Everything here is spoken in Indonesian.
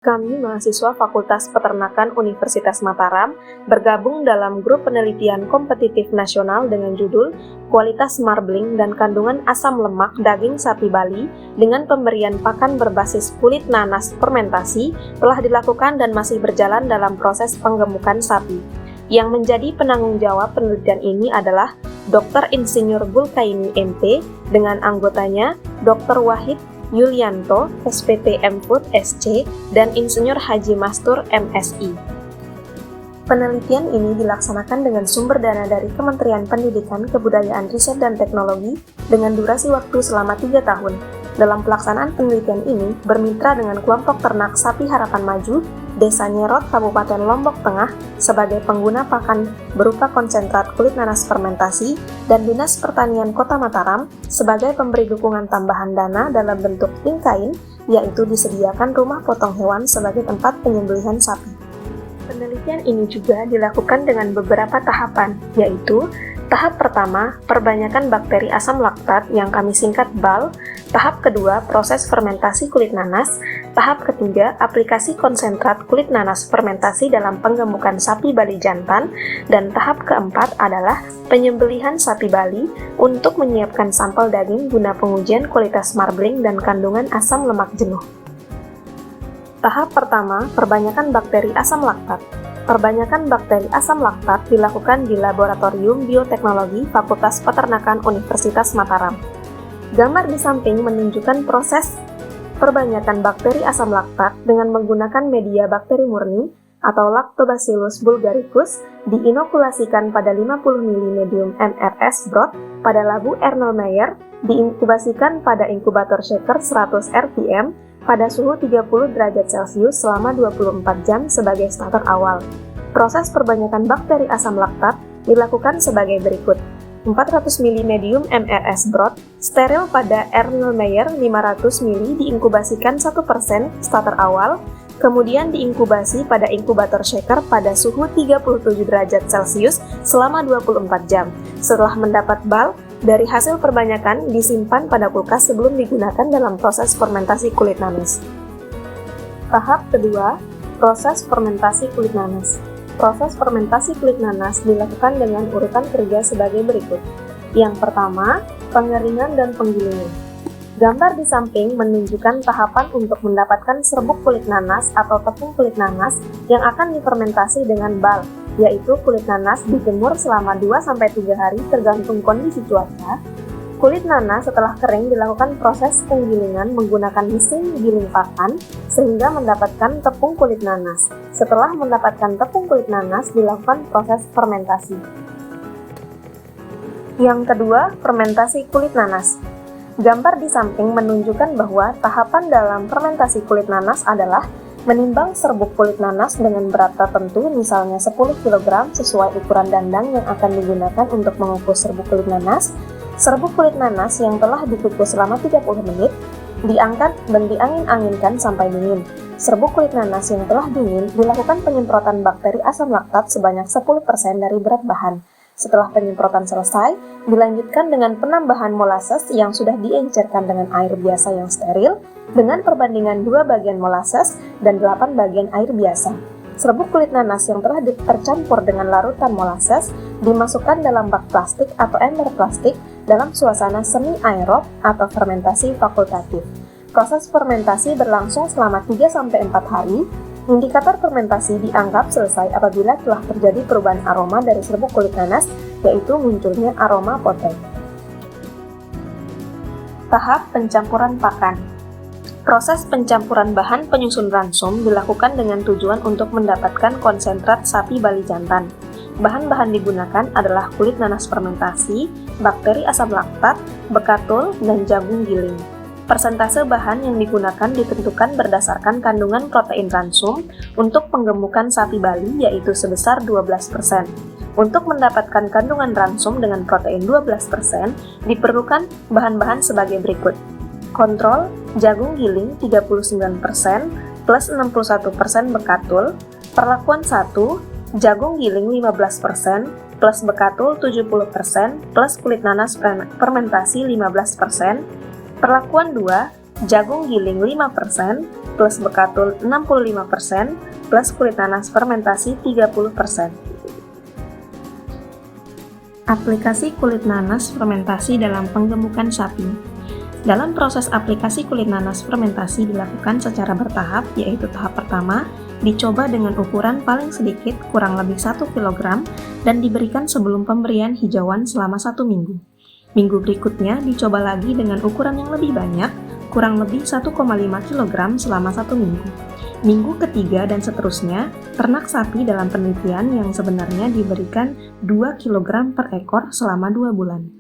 Kami mahasiswa Fakultas Peternakan Universitas Mataram bergabung dalam grup penelitian kompetitif nasional dengan judul Kualitas Marbling dan Kandungan Asam Lemak Daging Sapi Bali dengan pemberian pakan berbasis kulit nanas fermentasi telah dilakukan dan masih berjalan dalam proses penggemukan sapi. Yang menjadi penanggung jawab penelitian ini adalah Dr. Insinyur Bulkaini MP dengan anggotanya Dr. Wahid Yulianto, SPT MPhut SC, dan Insinyur Haji Mastur, MSI. Penelitian ini dilaksanakan dengan sumber dana dari Kementerian Pendidikan, Kebudayaan, Riset, dan Teknologi dengan durasi waktu selama 3 tahun. Dalam pelaksanaan penelitian ini, bermitra dengan kelompok ternak Sapi Harapan Maju, Desa Nyerot, Kabupaten Lombok Tengah, sebagai pengguna pakan berupa konsentrat kulit nanas fermentasi, dan Dinas Pertanian Kota Mataram sebagai pemberi dukungan tambahan dana dalam bentuk in-kind, yaitu disediakan rumah potong hewan sebagai tempat penyembelihan sapi. Penelitian ini juga dilakukan dengan beberapa tahapan, yaitu tahap pertama, perbanyakan bakteri asam laktat yang kami singkat BAL. Tahap kedua, proses fermentasi kulit nanas. Tahap ketiga, aplikasi konsentrat kulit nanas fermentasi dalam penggemukan sapi Bali jantan. Dan tahap keempat adalah penyembelihan sapi Bali untuk menyiapkan sampel daging guna pengujian kualitas marbling dan kandungan asam lemak jenuh. Tahap pertama, perbanyakan bakteri asam laktat. Perbanyakan bakteri asam laktat dilakukan di Laboratorium Bioteknologi Fakultas Peternakan Universitas Mataram. Gambar di samping menunjukkan proses perbanyakan bakteri asam laktat dengan menggunakan media bakteri murni atau Lactobacillus bulgaricus diinokulasikan pada 50 ml medium MRS broth pada labu Erlenmeyer, diinkubasikan pada inkubator shaker 100 rpm pada suhu 30 derajat Celcius selama 24 jam sebagai starter awal. Proses perbanyakan bakteri asam laktat dilakukan sebagai berikut. 400 ml medium MRS broth steril pada Erlenmeyer 500 ml diinkubasikan 1% starter awal, kemudian diinkubasi pada inkubator shaker pada suhu 37 derajat Celcius selama 24 jam. Setelah mendapat BAL, dari hasil perbanyakan disimpan pada kulkas sebelum digunakan dalam proses fermentasi kulit nanas. Tahap kedua, proses fermentasi kulit nanas. Proses fermentasi kulit nanas dilakukan dengan urutan kerja sebagai berikut. Yang pertama, pengeringan dan penggilingan. Gambar di samping menunjukkan tahapan untuk mendapatkan serbuk kulit nanas atau tepung kulit nanas yang akan difermentasi dengan BAL, yaitu kulit nanas dijemur selama 2-3 hari tergantung kondisi cuaca. Kulit nanas setelah kering dilakukan proses penggilingan menggunakan mesin giling pakan sehingga mendapatkan tepung kulit nanas. Setelah mendapatkan tepung kulit nanas dilakukan proses fermentasi. Yang kedua, fermentasi kulit nanas. Gambar di samping menunjukkan bahwa tahapan dalam fermentasi kulit nanas adalah menimbang serbuk kulit nanas dengan berat tertentu, misalnya 10 kg sesuai ukuran dandang yang akan digunakan untuk mengukus serbuk kulit nanas. Serbuk kulit nanas yang telah dikukus selama 30 menit diangkat dan diangin-anginkan sampai dingin. Serbuk kulit nanas yang telah dingin dilakukan penyemprotan bakteri asam laktat sebanyak 10% dari berat bahan. Setelah penyemprotan selesai, dilanjutkan dengan penambahan molasses yang sudah diencerkan dengan air biasa yang steril dengan perbandingan 2 bagian molasses dan 8 bagian air biasa. Serbuk kulit nanas yang telah tercampur dengan larutan molasses dimasukkan dalam bak plastik atau ember plastik dalam suasana semi aerob atau fermentasi fakultatif. Proses fermentasi berlangsung selama 3-4 hari. Indikator fermentasi dianggap selesai apabila telah terjadi perubahan aroma dari serbuk kulit nanas, yaitu munculnya aroma poten. Tahap pencampuran pakan. Proses pencampuran bahan penyusun ransum dilakukan dengan tujuan untuk mendapatkan konsentrat sapi Bali jantan. Bahan-bahan digunakan adalah kulit nanas fermentasi, bakteri asam laktat, bekatul, dan jagung giling. Persentase bahan yang digunakan ditentukan berdasarkan kandungan protein ransum untuk penggemukan sapi Bali, yaitu sebesar 12%. Untuk mendapatkan kandungan ransum dengan protein 12%, diperlukan bahan-bahan sebagai berikut. Kontrol, jagung giling 39% plus 61% bekatul. Perlakuan 1, jagung giling 15% plus bekatul 70% plus kulit nanas fermentasi 15%. Perlakuan 2, jagung giling 5% plus bekatul 65%, plus kulit nanas fermentasi 30%. Aplikasi kulit nanas fermentasi dalam penggemukan sapi. Dalam proses aplikasi kulit nanas fermentasi dilakukan secara bertahap, yaitu tahap pertama, dicoba dengan ukuran paling sedikit kurang lebih 1 kg dan diberikan sebelum pemberian hijauan selama 1 minggu. Minggu berikutnya dicoba lagi dengan ukuran yang lebih banyak, kurang lebih 1,5 kg selama 1 minggu. Minggu ketiga dan seterusnya, ternak sapi dalam penelitian yang sebenarnya diberikan 2 kg per ekor selama 2 bulan.